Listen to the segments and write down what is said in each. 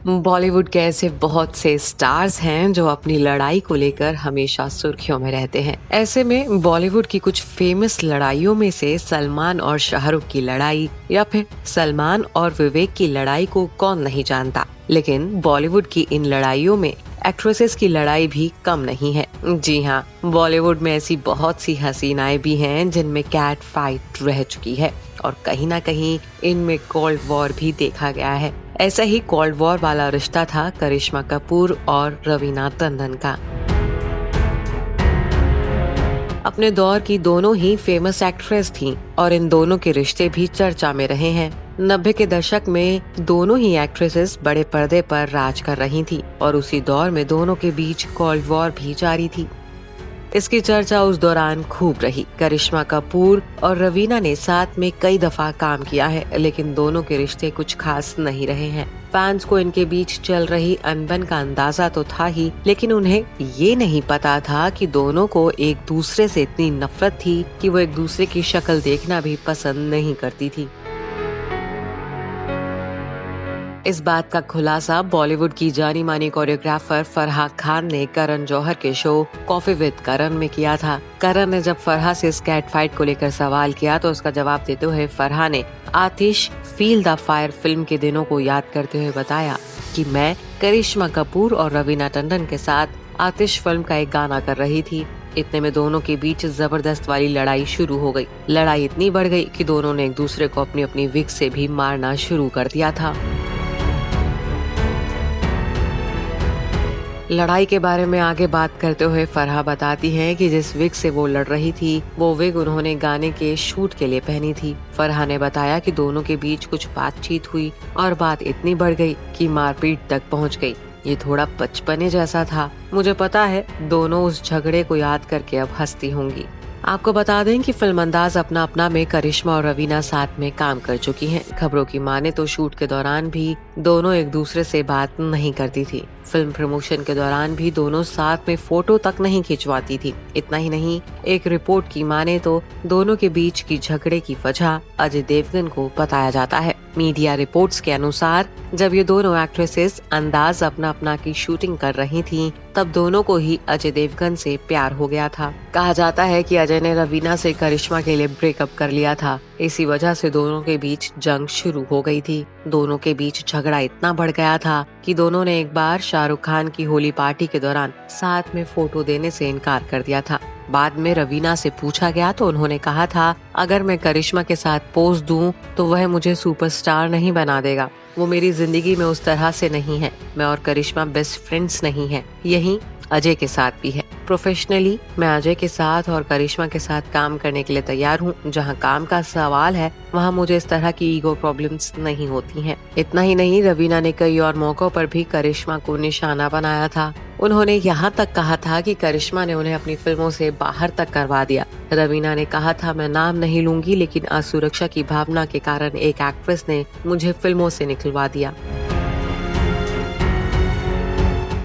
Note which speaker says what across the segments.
Speaker 1: बॉलीवुड के ऐसे बहुत से स्टार्स हैं जो अपनी लड़ाई को लेकर हमेशा सुर्खियों में रहते हैं। ऐसे में बॉलीवुड की कुछ फेमस लड़ाइयों में से सलमान और शाहरुख की लड़ाई या फिर सलमान और विवेक की लड़ाई को कौन नहीं जानता। लेकिन बॉलीवुड की इन लड़ाइयों में एक्ट्रेसेस की लड़ाई भी कम नहीं है। जी हाँ, बॉलीवुड में ऐसी बहुत सी हसीनाएं भी हैं जिनमें कैट फाइट रह चुकी है और कहीं ना कहीं इनमें कोल्ड वॉर भी देखा गया है। ऐसा ही कोल्ड वॉर वाला रिश्ता था करिश्मा कपूर और रवीना टंडन का। अपने दौर की दोनों ही फेमस एक्ट्रेस थीं और इन दोनों के रिश्ते भी चर्चा में रहे हैं। 90 के दशक में दोनों ही एक्ट्रेसेस बड़े पर्दे पर राज कर रही थी और उसी दौर में दोनों के बीच कोल्ड वॉर भी जारी थी। इसकी चर्चा उस दौरान खूब रही। करिश्मा कपूर और रवीना ने साथ में कई दफा काम किया है, लेकिन दोनों के रिश्ते कुछ खास नहीं रहे हैं। फैंस को इनके बीच चल रही अनबन का अंदाजा तो था ही, लेकिन उन्हें ये नहीं पता था कि दोनों को एक दूसरे से इतनी नफरत थी कि वो एक दूसरे की शक्ल देखना भी पसंद नहीं करती थी। इस बात का खुलासा बॉलीवुड की जानी मानी कोरियोग्राफर फराह खान ने करण जौहर के शो कॉफी विद करण में किया था। करण ने जब फराह से इस कैट फाइट को लेकर सवाल किया तो उसका जवाब देते हुए फराह ने आतिश फील द फायर फिल्म के दिनों को याद करते हुए बताया कि मैं करिश्मा कपूर और रवीना टंडन के साथ आतिश फिल्म का एक गाना कर रही थी। इतने में दोनों के बीच जबरदस्त वाली लड़ाई शुरू हो गई। लड़ाई इतनी बढ़ गई कि दोनों ने एक दूसरे को अपनी अपनी विग से भी मारना शुरू कर दिया था। लड़ाई के बारे में आगे बात करते हुए फराह बताती हैं कि जिस विग से वो लड़ रही थी वो विग उन्होंने गाने के शूट के लिए पहनी थी। फराह ने बताया कि दोनों के बीच कुछ बातचीत हुई और बात इतनी बढ़ गई कि मारपीट तक पहुंच गई। ये थोड़ा बचपने जैसा था। मुझे पता है दोनों उस झगड़े को याद करके अब हंसती होंगी। आपको बता दें कि फिल्म अंदाज अपना अपना में करिश्मा और रवीना साथ में काम कर चुकी हैं। खबरों की माने तो शूट के दौरान भी दोनों एक दूसरे से बात नहीं करती थी। फिल्म प्रमोशन के दौरान भी दोनों साथ में फोटो तक नहीं खिंचवाती थी। इतना ही नहीं, एक रिपोर्ट की माने तो दोनों के बीच की झगड़े की वजह अजय देवगन को बताया जाता है। मीडिया रिपोर्ट्स के अनुसार जब ये दोनों एक्ट्रेसेस अंदाज अपना अपना की शूटिंग कर रही थीं, तब दोनों को ही अजय देवगन से प्यार हो गया था। कहा जाता है कि अजय ने रवीना से करिश्मा के लिए ब्रेकअप कर लिया था। इसी वजह से दोनों के बीच जंग शुरू हो गई थी। दोनों के बीच झगड़ा इतना बढ़ गया था कि दोनों ने एक बार शाहरुख खान की होली पार्टी के दौरान साथ में फोटो देने से इनकार कर दिया था। बाद में रवीना से पूछा गया तो उन्होंने कहा था, अगर मैं करिश्मा के साथ पोज दूं तो वह मुझे सुपरस्टार नहीं बना देगा। वो मेरी जिंदगी में उस तरह से नहीं है। मैं और करिश्मा बेस्ट फ्रेंड्स नहीं है। यही अजय के साथ भी है। प्रोफेशनली मैं अजय के साथ और करिश्मा के साथ काम करने के लिए तैयार हूँ। जहाँ काम का सवाल है वहाँ मुझे इस तरह की ईगो प्रॉब्लम्स नहीं होती हैं। इतना ही नहीं, रवीना ने कई और मौकों पर भी करिश्मा को निशाना बनाया था। उन्होंने यहाँ तक कहा था कि करिश्मा ने उन्हें अपनी फिल्मों से बाहर तक करवा दिया। रवीना ने कहा था, मैं नाम नहीं लूंगी, लेकिन असुरक्षा की भावना के कारण एक एक्ट्रेस ने मुझे फिल्मों से निकलवा दिया।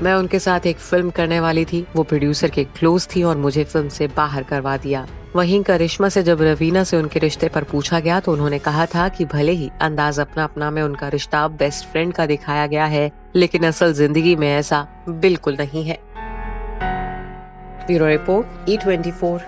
Speaker 1: मैं उनके साथ एक फिल्म करने वाली थी, वो प्रोड्यूसर के क्लोज थी और मुझे फिल्म से बाहर करवा दिया। वहीं करिश्मा से जब रवीना से उनके रिश्ते पर पूछा गया तो उन्होंने कहा था कि भले ही अंदाज अपना अपना में उनका रिश्ता बेस्ट फ्रेंड का दिखाया गया है, लेकिन असल जिंदगी में ऐसा बिल्कुल नहीं है। Bureau report E24।